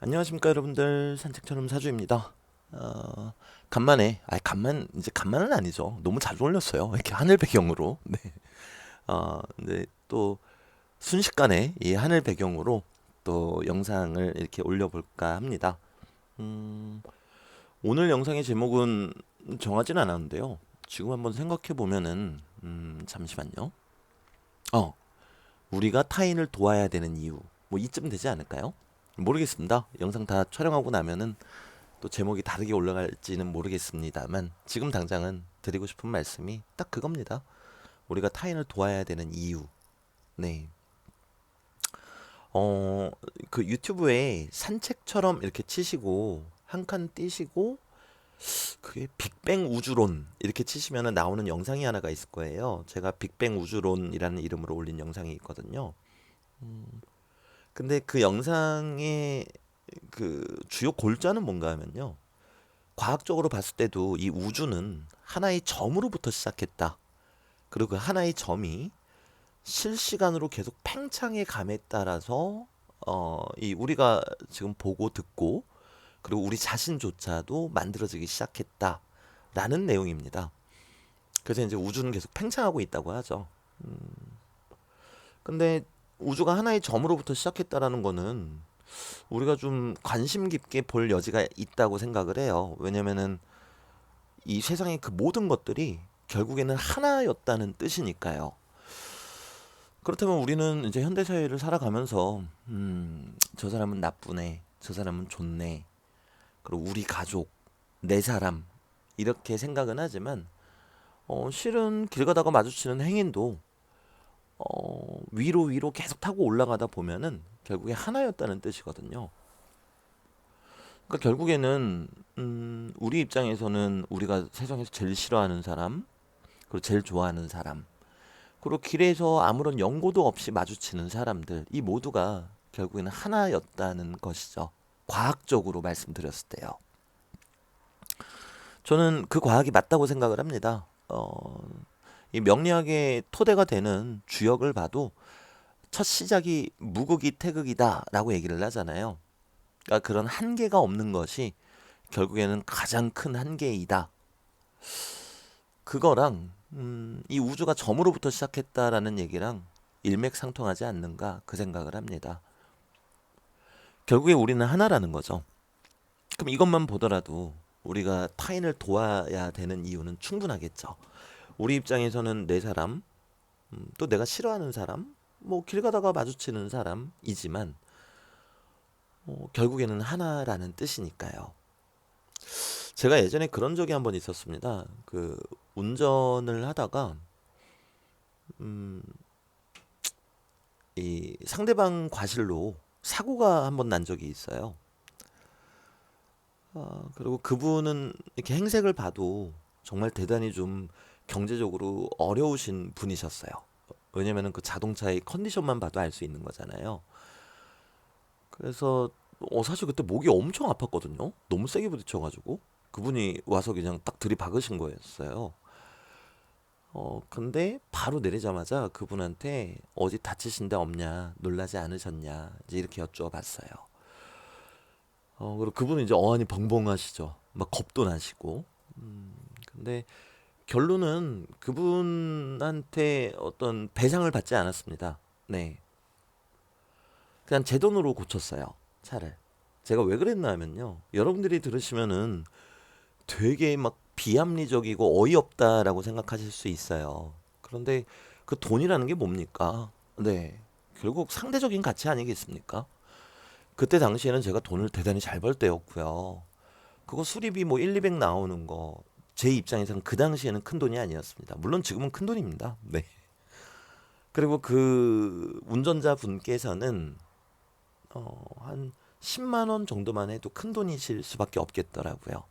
안녕하십니까 여러분들, 산책처럼 사주입니다. 간만에 이제 간만은 아니죠. 너무 자주 올렸어요. 이렇게 하늘 배경으로. 네. 근데 또 순식간에 이 하늘 배경으로 또 영상을 이렇게 올려볼까 합니다. 음, 오늘 영상의 제목은 정하진 않았는데요. 지금 한번 생각해 보면은 잠시만요. 어 우리가 타인을 도와야 되는 이유, 뭐 이쯤 되지 않을까요? 모르겠습니다. 영상 다 촬영하고 나면은 또 제목이 다르게 올라갈지는 모르겠습니다만 지금 당장은 드리고 싶은 말씀이 딱 그겁니다. 우리가 타인을 도와야 되는 이유. 네. 어, 그 유튜브에 산책처럼 이렇게 치시고 한 칸 띄시고 그게 빅뱅 우주론 이렇게 치시면 나오는 영상이 하나가 있을 거예요. 제가 빅뱅 우주론이라는 이름으로 올린 영상이 있거든요. 근데 그 영상의 그 주요 골자는 뭔가 하면요. 과학적으로 봤을 때도 이 우주는 하나의 점으로부터 시작했다. 그리고 그 하나의 점이 실시간으로 계속 팽창해 감에 따라서 이 우리가 지금 보고 듣고 그리고 우리 자신조차도 만들어지기 시작했다라는 내용입니다. 그래서 이제 우주는 계속 팽창하고 있다고 하죠. 근데 우주가 하나의 점으로부터 시작했다라는 거는 우리가 좀 관심 깊게 볼 여지가 있다고 생각을 해요. 왜냐면은 이 세상의 그 모든 것들이 결국에는 하나였다는 뜻이니까요. 그렇다면 우리는 이제 현대 사회를 살아가면서 저 사람은 나쁘네, 저 사람은 좋네, 그리고 우리 가족, 내 사람 이렇게 생각은 하지만 실은 길 가다가 마주치는 행인도 위로 위로 계속 타고 올라가다 보면은 결국에 하나였다는 뜻이거든요. 그러니까 결국에는 우리 입장에서는 우리가 세상에서 제일 싫어하는 사람, 그리고 제일 좋아하는 사람, 그리고 길에서 아무런 연고도 없이 마주치는 사람들, 이 모두가 결국에는 하나였다는 것이죠. 과학적으로 말씀드렸을 때요. 저는 그 과학이 맞다고 생각을 합니다. 이 명리학의 토대가 되는 주역을 봐도 첫 시작이 무극이 태극이다라고 얘기를 하잖아요. 그러니까 그런 한계가 없는 것이 결국에는 가장 큰 한계이다. 그거랑 이 우주가 점으로부터 시작했다라는 얘기랑 일맥상통하지 않는가 그 생각을 합니다. 결국에 우리는 하나라는 거죠. 그럼 이것만 보더라도 우리가 타인을 도와야 되는 이유는 충분하겠죠. 우리 입장에서는 내 사람, 또 내가 싫어하는 사람, 뭐 길 가다가 마주치는 사람이지만 결국에는 하나라는 뜻이니까요. 제가 예전에 그런 적이 한번 있었습니다. 그 운전을 하다가 음, 이 상대방 과실로 사고가 한번 난 적이 있어요. 그리고 그분은 이렇게 행색을 봐도 정말 대단히 좀 경제적으로 어려우신 분이셨어요. 왜냐면은 그 자동차의 컨디션만 봐도 알 수 있는 거잖아요. 그래서 사실 그때 목이 엄청 아팠거든요. 너무 세게 부딪혀가지고 그분이 와서 그냥 딱 들이박으신 거였어요. 근데 바로 내리자마자 그분한테 어디 다치신 데 없냐, 놀라지 않으셨냐, 이제 이렇게 여쭈어봤어요. 그리고 그분은 이제 어안이 벙벙하시죠. 막 겁도 나시고. 근데 결론은 그분한테 어떤 배상을 받지 않았습니다. 네. 그냥 제 돈으로 고쳤어요. 차를. 제가 왜 그랬나 하면요. 여러분들이 들으시면은 되게 막 비합리적이고 어이없다라고 생각하실 수 있어요. 그런데 그 돈이라는 게 뭡니까? 네. 결국 상대적인 가치 아니겠습니까? 그때 당시에는 제가 돈을 대단히 잘 벌 때였고요. 그거 수리비 뭐 1, 200 나오는 거 제 입장에서는 그 당시에는 큰 돈이 아니었습니다. 물론 지금은 큰 돈입니다. 네. 그리고 그 운전자 분께서는 한 10만 원 정도만 해도 큰 돈이실 수밖에 없겠더라고요.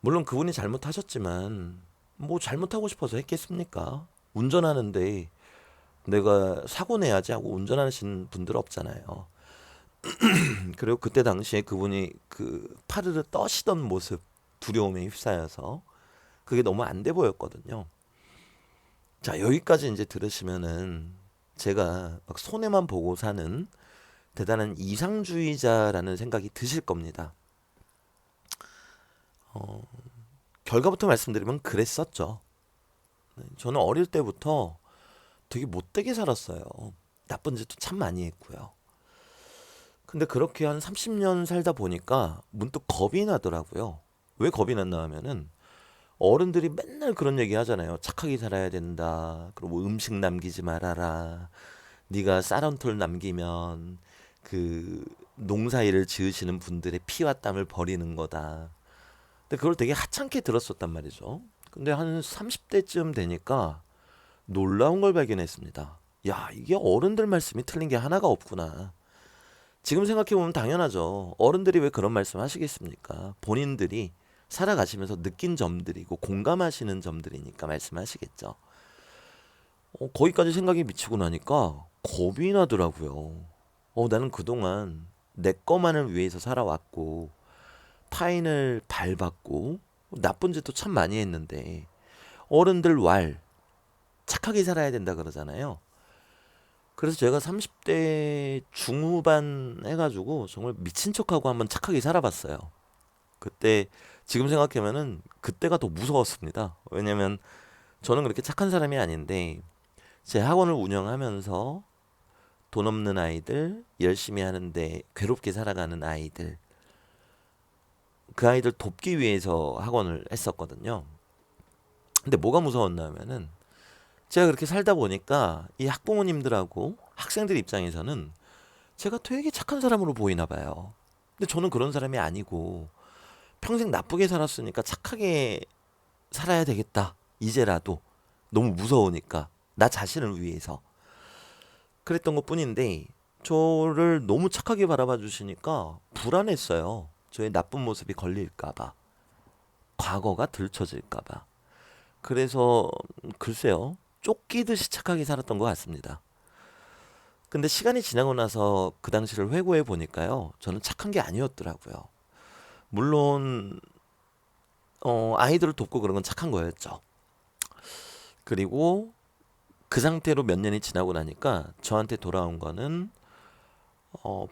물론 그분이 잘못하셨지만 뭐 잘못하고 싶어서 했겠습니까? 운전하는데 내가 사고 내야지 하고 운전하시는 분들 없잖아요. 그리고 그때 당시에 그분이 그 파르르 떠시던 모습 두려움에 휩싸여서 그게 너무 안 돼 보였거든요. 자, 여기까지 이제 들으시면은 제가 막 손해만 보고 사는 대단한 이상주의자라는 생각이 드실 겁니다. 어, 결과부터 말씀드리면 그랬었죠. 저는 어릴 때부터 되게 못되게 살았어요. 나쁜 짓도 참 많이 했고요. 근데 그렇게 한 30년 살다 보니까 문득 겁이 나더라고요. 왜 겁이 났나 하면은 어른들이 맨날 그런 얘기 하잖아요. 착하게 살아야 된다. 그리고 뭐 음식 남기지 말아라. 네가 쌀한톨 남기면 그 농사일을 지으시는 분들의 피와 땀을 버리는 거다. 근데 그걸 되게 하찮게 들었었단 말이죠. 근데 한 30대쯤 되니까 놀라운 걸 발견했습니다. 야, 이게 어른들 말씀이 틀린 게 하나가 없구나. 지금 생각해보면 당연하죠. 어른들이 왜 그런 말씀 하시겠습니까? 본인들이 살아가시면서 느낀 점들이고 공감하시는 점들이니까 말씀하시겠죠. 거기까지 생각이 미치고 나니까 겁이 나더라고요. 나는 그동안 내 것만을 위해서 살아왔고 타인을 밟았고 나쁜 짓도 참 많이 했는데 어른들 왈 착하게 살아야 된다 그러잖아요. 그래서 제가 30대 중후반 해가지고 정말 미친 척하고 한번 착하게 살아봤어요. 그때 지금 생각하면은 그때가 더 무서웠습니다. 왜냐면 저는 그렇게 착한 사람이 아닌데 제 학원을 운영하면서 돈 없는 아이들, 열심히 하는데 괴롭게 살아가는 아이들, 그 아이들 돕기 위해서 학원을 했었거든요. 근데 뭐가 무서웠나 하면은 제가 그렇게 살다 보니까 이 학부모님들하고 학생들 입장에서는 제가 되게 착한 사람으로 보이나 봐요. 근데 저는 그런 사람이 아니고 평생 나쁘게 살았으니까 착하게 살아야 되겠다. 이제라도 너무 무서우니까 나 자신을 위해서 그랬던 것뿐인데 저를 너무 착하게 바라봐 주시니까 불안했어요. 저의 나쁜 모습이 걸릴까 봐. 과거가 들춰질까 봐. 그래서 글쎄요. 쫓기듯이 착하게 살았던 것 같습니다. 근데 시간이 지나고 나서 그 당시를 회고해 보니까요. 저는 착한 게 아니었더라고요. 물론 아이들을 돕고 그런 건 착한 거였죠. 그리고 그 상태로 몇 년이 지나고 나니까 저한테 돌아온 거는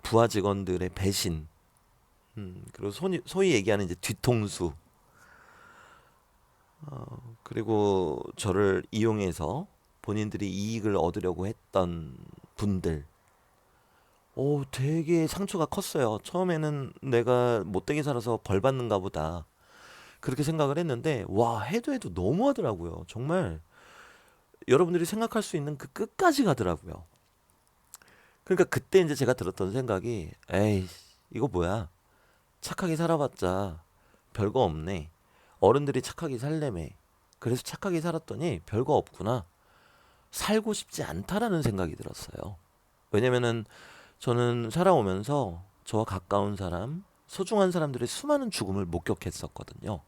부하 직원들의 배신, 그리고 소위 얘기하는 이제 뒤통수, 그리고 저를 이용해서 본인들이 이익을 얻으려고 했던 분들. 되게 상처가 컸어요. 처음에는 내가 못되게 살아서 벌 받는가 보다. 그렇게 생각을 했는데, 와, 해도 해도 너무하더라고요. 정말 여러분들이 생각할 수 있는 그 끝까지 가더라고요. 그러니까 그때 이제 제가 들었던 생각이, 에이, 이거 뭐야. 착하게 살아봤자 별거 없네. 어른들이 착하게 살래매. 그래서 착하게 살았더니 별거 없구나. 살고 싶지 않다라는 생각이 들었어요. 왜냐면은 저는 살아오면서 저와 가까운 사람, 소중한 사람들의 수많은 죽음을 목격했었거든요.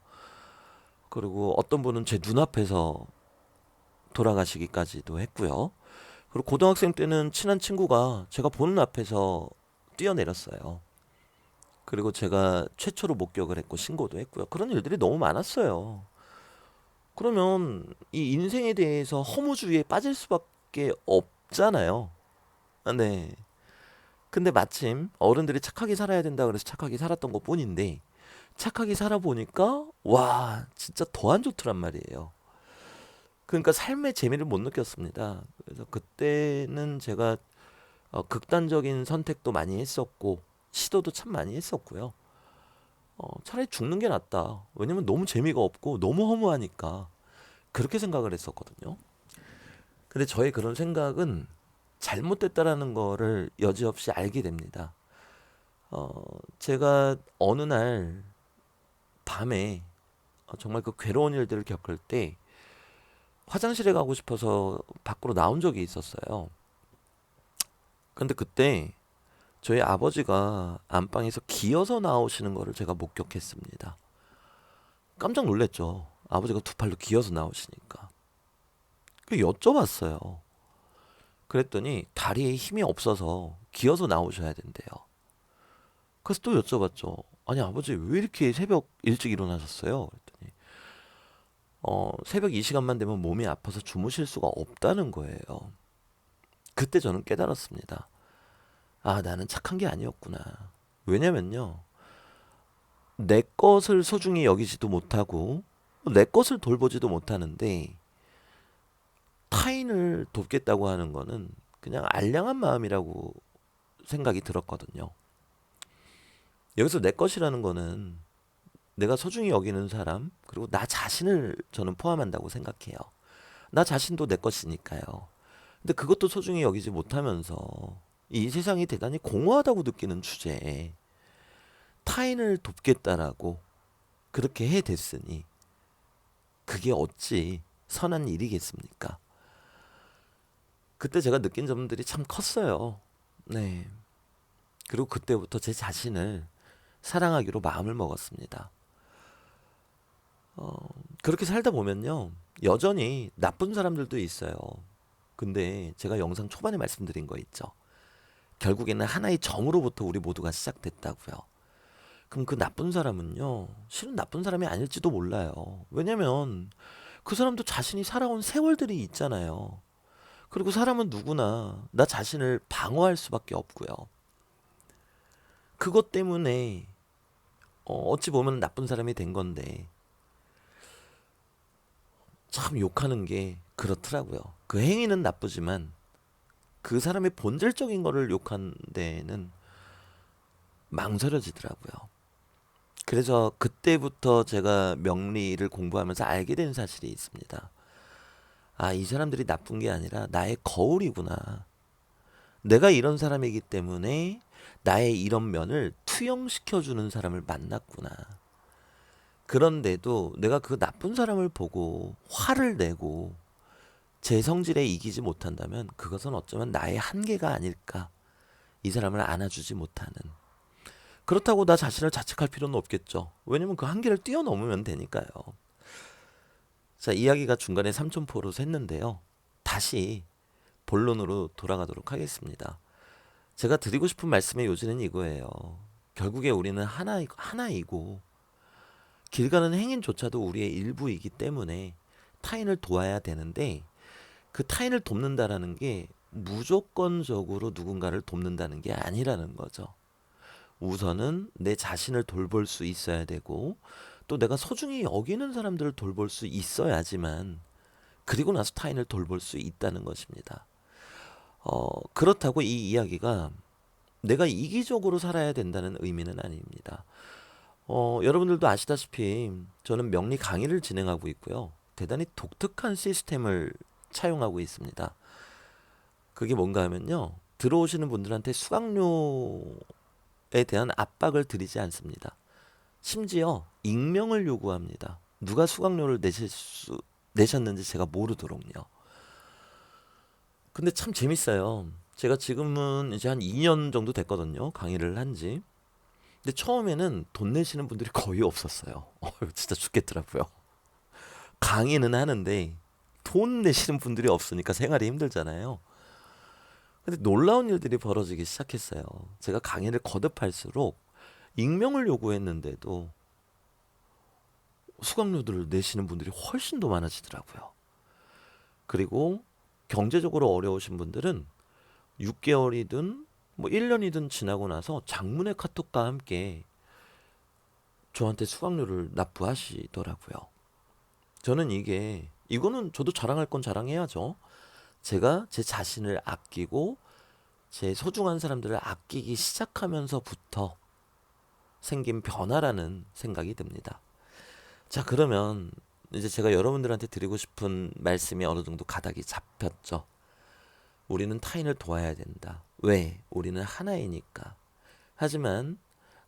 그리고 어떤 분은 제 눈앞에서 돌아가시기까지도 했고요. 그리고 고등학생 때는 친한 친구가 제가 보는 앞에서 뛰어내렸어요. 그리고 제가 최초로 목격을 했고 신고도 했고요. 그런 일들이 너무 많았어요. 그러면 이 인생에 대해서 허무주의에 빠질 수밖에 없잖아요. 네. 근데 마침 어른들이 착하게 살아야 된다 그래서 착하게 살았던 것 뿐인데 착하게 살아보니까 와 진짜 더 안 좋더란 말이에요. 그러니까 삶의 재미를 못 느꼈습니다. 그래서 그때는 제가 극단적인 선택도 많이 했었고 시도도 참 많이 했었고요. 차라리 죽는 게 낫다. 왜냐면 너무 재미가 없고 너무 허무하니까 그렇게 생각을 했었거든요. 근데 저의 그런 생각은 잘못됐다라는 거를 여지없이 알게 됩니다. 제가 어느 날 밤에 정말 그 괴로운 일들을 겪을 때 화장실에 가고 싶어서 밖으로 나온 적이 있었어요. 근데 그때 저희 아버지가 안방에서 기어서 나오시는 거를 제가 목격했습니다. 깜짝 놀랐죠. 아버지가 두 팔로 기어서 나오시니까. 그 여쭤봤어요. 그랬더니 다리에 힘이 없어서 기어서 나오셔야 된대요. 그래서 또 여쭤봤죠. 아니 아버지 왜 이렇게 새벽 일찍 일어나셨어요? 그랬더니 새벽 이 시간만 되면 몸이 아파서 주무실 수가 없다는 거예요. 그때 저는 깨달았습니다. 아, 나는 착한 게 아니었구나. 왜냐면요, 내 것을 소중히 여기지도 못하고 내 것을 돌보지도 못하는데 타인을 돕겠다고 하는 거는 그냥 알량한 마음이라고 생각이 들었거든요. 여기서 내 것이라는 거는 내가 소중히 여기는 사람, 그리고 나 자신을 저는 포함한다고 생각해요. 나 자신도 내 것이니까요. 근데 그것도 소중히 여기지 못하면서 이 세상이 대단히 공허하다고 느끼는 주제에 타인을 돕겠다라고 그렇게 해댔으니 그게 어찌 선한 일이겠습니까? 그때 제가 느낀 점들이 참 컸어요. 네. 그리고 그때부터 제 자신을 사랑하기로 마음을 먹었습니다. 어, 그렇게 살다 보면요. 여전히 나쁜 사람들도 있어요. 근데 제가 영상 초반에 말씀드린 거 있죠. 결국에는 하나의 점으로부터 우리 모두가 시작됐다고요. 그럼 그 나쁜 사람은요. 실은 나쁜 사람이 아닐지도 몰라요. 왜냐면 그 사람도 자신이 살아온 세월들이 있잖아요. 그리고 사람은 누구나 나 자신을 방어할 수밖에 없고요. 그것 때문에 어찌 보면 나쁜 사람이 된 건데 참 욕하는 게 그렇더라고요. 그 행위는 나쁘지만 그 사람의 본질적인 거를 욕한 데에는 망설여지더라고요. 그래서 그때부터 제가 명리를 공부하면서 알게 된 사실이 있습니다. 아, 이 사람들이 나쁜 게 아니라 나의 거울이구나. 내가 이런 사람이기 때문에 나의 이런 면을 투영시켜주는 사람을 만났구나. 그런데도 내가 그 나쁜 사람을 보고 화를 내고 제 성질에 이기지 못한다면 그것은 어쩌면 나의 한계가 아닐까. 이 사람을 안아주지 못하는. 그렇다고 나 자신을 자책할 필요는 없겠죠. 왜냐면 그 한계를 뛰어넘으면 되니까요. 자, 이야기가 중간에 삼천포로 샜는데요. 다시 본론으로 돌아가도록 하겠습니다. 제가 드리고 싶은 말씀의 요지는 이거예요. 결국에 우리는 하나이고 길 가는 행인조차도 우리의 일부이기 때문에 타인을 도와야 되는데 그 타인을 돕는다라는 게 무조건적으로 누군가를 돕는다는 게 아니라는 거죠. 우선은 내 자신을 돌볼 수 있어야 되고 또 내가 소중히 여기는 사람들을 돌볼 수 있어야지만 그리고 나서 타인을 돌볼 수 있다는 것입니다. 그렇다고 이 이야기가 내가 이기적으로 살아야 된다는 의미는 아닙니다. 여러분들도 아시다시피 저는 명리 강의를 진행하고 있고요. 대단히 독특한 시스템을 차용하고 있습니다. 그게 뭔가 하면요. 들어오시는 분들한테 수강료에 대한 압박을 드리지 않습니다. 심지어 익명을 요구합니다. 누가 수강료를 내셨는지 제가 모르도록요. 근데 참 재밌어요. 제가 지금은 이제 한 2년 정도 됐거든요. 강의를 한 지. 근데 처음에는 돈 내시는 분들이 거의 없었어요. 진짜 죽겠더라고요. 강의는 하는데 돈 내시는 분들이 없으니까 생활이 힘들잖아요. 근데 놀라운 일들이 벌어지기 시작했어요. 제가 강의를 거듭할수록 익명을 요구했는데도 수강료들을 내시는 분들이 훨씬 더 많아지더라고요. 그리고 경제적으로 어려우신 분들은 6개월이든 뭐 1년이든 지나고 나서 장문의 카톡과 함께 저한테 수강료를 납부하시더라고요. 저는 이거는 저도 자랑할 건 자랑해야죠. 제가 제 자신을 아끼고 제 소중한 사람들을 아끼기 시작하면서부터 생긴 변화라는 생각이 듭니다. 자, 그러면 이제 제가 여러분들한테 드리고 싶은 말씀이 어느 정도 가닥이 잡혔죠. 우리는 타인을 도와야 된다. 왜? 우리는 하나이니까. 하지만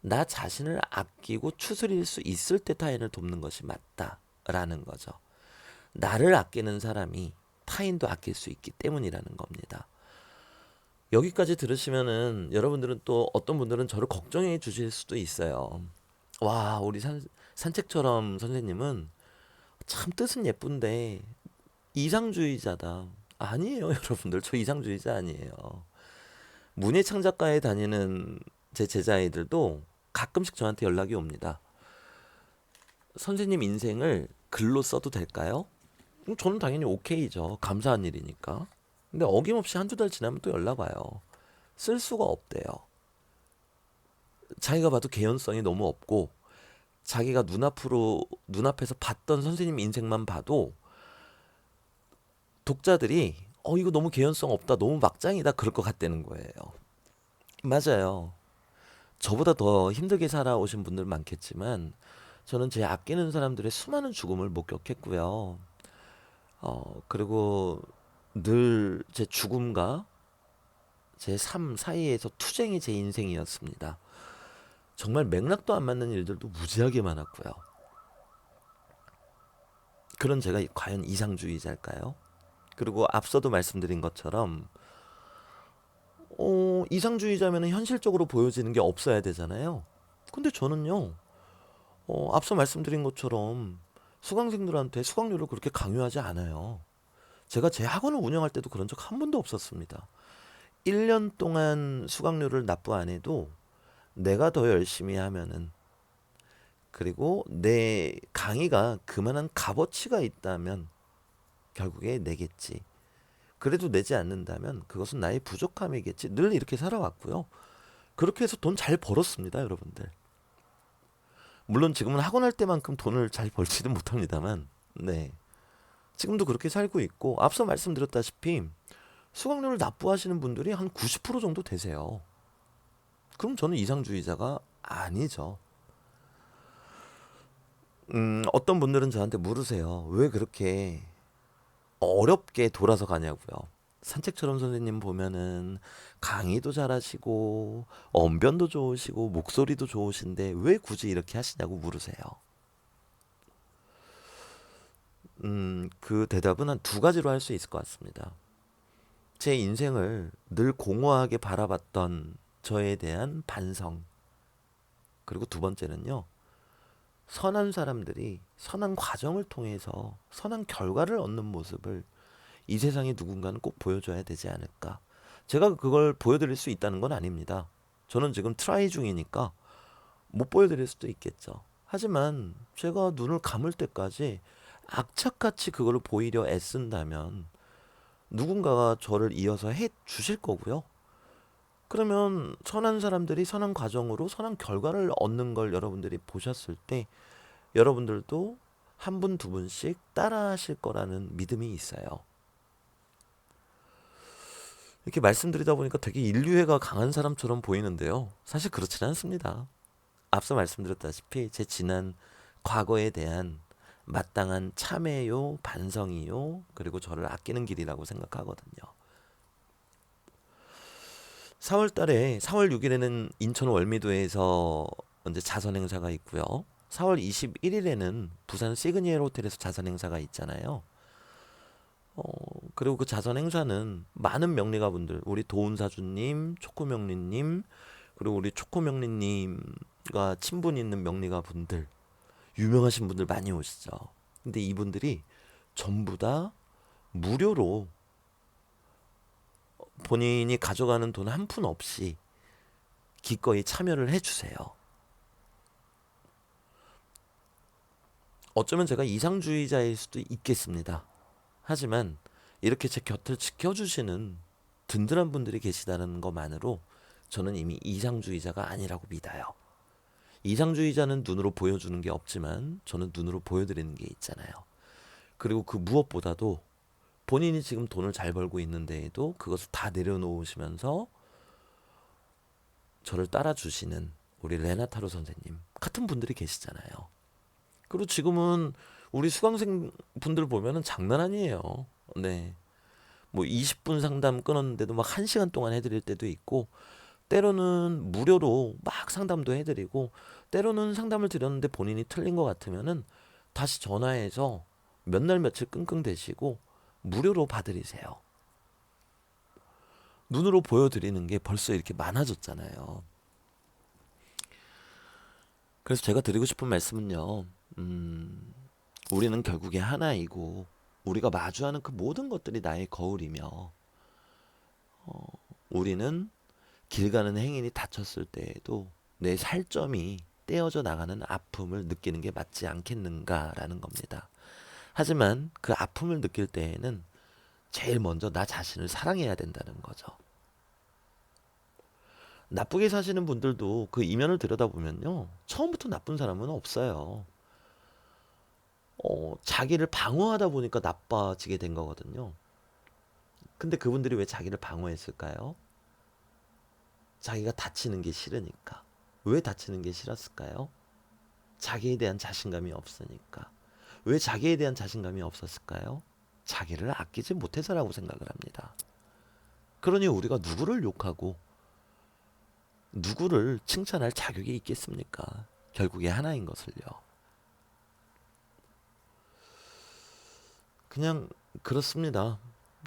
나 자신을 아끼고 추스릴 수 있을 때 타인을 돕는 것이 맞다라는 거죠. 나를 아끼는 사람이 타인도 아낄 수 있기 때문이라는 겁니다. 여기까지 들으시면은 여러분들은 또 어떤 분들은 저를 걱정해 주실 수도 있어요. 와, 우리 산책처럼 선생님은 참 뜻은 예쁜데 이상주의자다. 아니에요, 여러분들. 저 이상주의자 아니에요. 문예창 작가에 다니는 제 제자아이들도 가끔씩 저한테 연락이 옵니다. 선생님 인생을 글로 써도 될까요? 저는 당연히 오케이죠. 감사한 일이니까. 근데 어김없이 한두 달 지나면 또 연락 와요. 쓸 수가 없대요. 자기가 봐도 개연성이 너무 없고 자기가 눈앞에서 봤던 선생님 인생만 봐도 독자들이 이거 너무 개연성 없다, 너무 막장이다 그럴 것 같다는 거예요. 맞아요. 저보다 더 힘들게 살아오신 분들 많겠지만 저는 제 아끼는 사람들의 수많은 죽음을 목격했고요. 그리고 늘 제 죽음과 제 삶 사이에서 투쟁이 제 인생이었습니다. 정말 맥락도 안 맞는 일들도 무지하게 많았고요. 그런 제가 과연 이상주의자일까요? 그리고 앞서도 말씀드린 것처럼 이상주의자면 현실적으로 보여지는 게 없어야 되잖아요. 근데 저는요, 앞서 말씀드린 것처럼 수강생들한테 수강료를 그렇게 강요하지 않아요. 제가 제 학원을 운영할 때도 그런 적 한 번도 없었습니다. 1년 동안 수강료를 납부 안 해도 내가 더 열심히 하면은, 그리고 내 강의가 그만한 값어치가 있다면 결국에 내겠지. 그래도 내지 않는다면 그것은 나의 부족함이겠지. 늘 이렇게 살아왔고요. 그렇게 해서 돈 잘 벌었습니다, 여러분들. 물론 지금은 학원 할 때만큼 돈을 잘 벌지는 못합니다만, 네. 지금도 그렇게 살고 있고, 앞서 말씀드렸다시피 수강료를 납부하시는 분들이 한 90% 정도 되세요. 그럼 저는 이상주의자가 아니죠. 어떤 분들은 저한테 물으세요. 왜 그렇게 어렵게 돌아서 가냐고요. 산책처럼 선생님 보면은 강의도 잘하시고 언변도 좋으시고 목소리도 좋으신데 왜 굳이 이렇게 하시냐고 물으세요. 그 대답은 한 두 가지로 할 수 있을 것 같습니다. 제 인생을 늘 공허하게 바라봤던 저에 대한 반성. 그리고 두 번째는요. 선한 사람들이 선한 과정을 통해서 선한 결과를 얻는 모습을 이 세상에 누군가는 꼭 보여줘야 되지 않을까. 제가 그걸 보여드릴 수 있다는 건 아닙니다. 저는 지금 트라이 중이니까 못 보여드릴 수도 있겠죠. 하지만 제가 눈을 감을 때까지 악착같이 그걸 보이려 애쓴다면 누군가가 저를 이어서 해 주실 거고요. 그러면 선한 사람들이 선한 과정으로 선한 결과를 얻는 걸 여러분들이 보셨을 때 여러분들도 한 분, 두 분씩 따라 하실 거라는 믿음이 있어요. 이렇게 말씀드리다 보니까 되게 인류애가 강한 사람처럼 보이는데요. 사실 그렇지는 않습니다. 앞서 말씀드렸다시피 제 지난 과거에 대한 마땅한 참회요, 반성이요, 그리고 저를 아끼는 길이라고 생각하거든요. 4월 달에 4월 6일에는 인천 월미도에서 이제 자선 행사가 있고요. 4월 21일에는 부산 시그니엘 호텔에서 자선 행사가 있잖아요. 그리고 그 자선 행사는 많은 명리가분들, 우리 도운사주님, 초코명리님, 그리고 우리 초코명리님과 친분 있는 명리가분들, 유명하신 분들 많이 오시죠. 근데 이분들이 전부 다 무료로 본인이 가져가는 돈 한 푼 없이 기꺼이 참여를 해주세요. 어쩌면 제가 이상주의자일 수도 있겠습니다. 하지만 이렇게 제 곁을 지켜주시는 든든한 분들이 계시다는 것만으로 저는 이미 이상주의자가 아니라고 믿어요. 이상주의자는 눈으로 보여주는 게 없지만 저는 눈으로 보여드리는 게 있잖아요. 그리고 그 무엇보다도 본인이 지금 돈을 잘 벌고 있는데에도 그것을 다 내려놓으시면서 저를 따라주시는 우리 레나타로 선생님 같은 분들이 계시잖아요. 그리고 지금은 우리 수강생 분들 보면은 장난 아니에요. 네. 뭐 20분 상담 끊었는데도 막 1시간 동안 해드릴 때도 있고, 때로는 무료로 막 상담도 해드리고, 때로는 상담을 드렸는데 본인이 틀린 것 같으면은 다시 전화해서 몇 날 며칠 끙끙 대시고 무료로 봐드리세요. 눈으로 보여드리는 게 벌써 이렇게 많아졌잖아요. 그래서 제가 드리고 싶은 말씀은요. 우리는 결국에 하나이고 우리가 마주하는 그 모든 것들이 나의 거울이며 우리는 길 가는 행인이 다쳤을 때에도 내 살점이 떼어져 나가는 아픔을 느끼는 게 맞지 않겠는가라는 겁니다. 하지만 그 아픔을 느낄 때에는 제일 먼저 나 자신을 사랑해야 된다는 거죠. 나쁘게 사시는 분들도 그 이면을 들여다보면요. 처음부터 나쁜 사람은 없어요. 자기를 방어하다 보니까 나빠지게 된 거거든요. 근데 그분들이 왜 자기를 방어했을까요? 자기가 다치는 게 싫으니까. 왜 다치는 게 싫었을까요? 자기에 대한 자신감이 없으니까. 왜 자기에 대한 자신감이 없었을까요? 자기를 아끼지 못해서라고 생각을 합니다. 그러니 우리가 누구를 욕하고 누구를 칭찬할 자격이 있겠습니까? 결국에 하나인 것을요. 그냥 그렇습니다.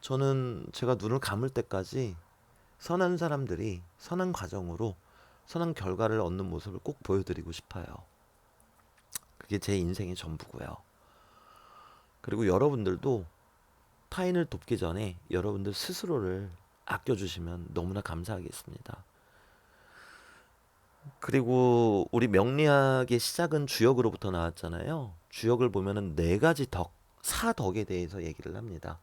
저는 제가 눈을 감을 때까지 선한 사람들이 선한 과정으로 선한 결과를 얻는 모습을 꼭 보여드리고 싶어요. 그게 제 인생의 전부고요. 그리고 여러분들도 타인을 돕기 전에 여러분들 스스로를 아껴주시면 너무나 감사하겠습니다. 그리고 우리 명리학의 시작은 주역으로부터 나왔잖아요. 주역을 보면은 네 가지 덕, 사덕에 대해서 얘기를 합니다.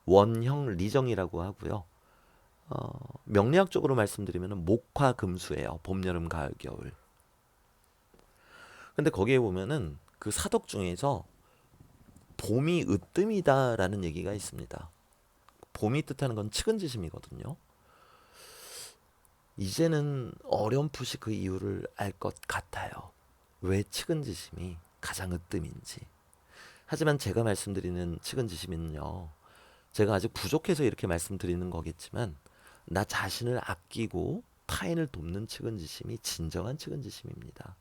원형 리정이라고 하고요. 명리학적으로 말씀드리면은 목화금수예요. 봄, 여름, 가을, 겨울. 근데 거기에 보면은 그 사덕 중에서 봄이 으뜸이다라는 얘기가 있습니다. 봄이 뜻하는 건 측은지심이거든요. 이제는 어렴풋이 그 이유를 알 것 같아요. 왜 측은지심이 가장 으뜸인지. 하지만 제가 말씀드리는 측은지심은요. 제가 아직 부족해서 이렇게 말씀드리는 거겠지만 나 자신을 아끼고 타인을 돕는 측은지심이 진정한 측은지심입니다.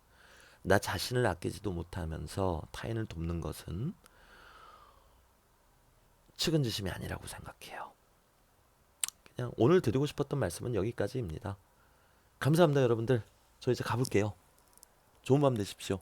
나 자신을 아끼지도 못하면서 타인을 돕는 것은 측은지심이 아니라고 생각해요. 그냥 오늘 드리고 싶었던 말씀은 여기까지입니다. 감사합니다, 여러분들. 저 이제 가볼게요. 좋은 밤 되십시오.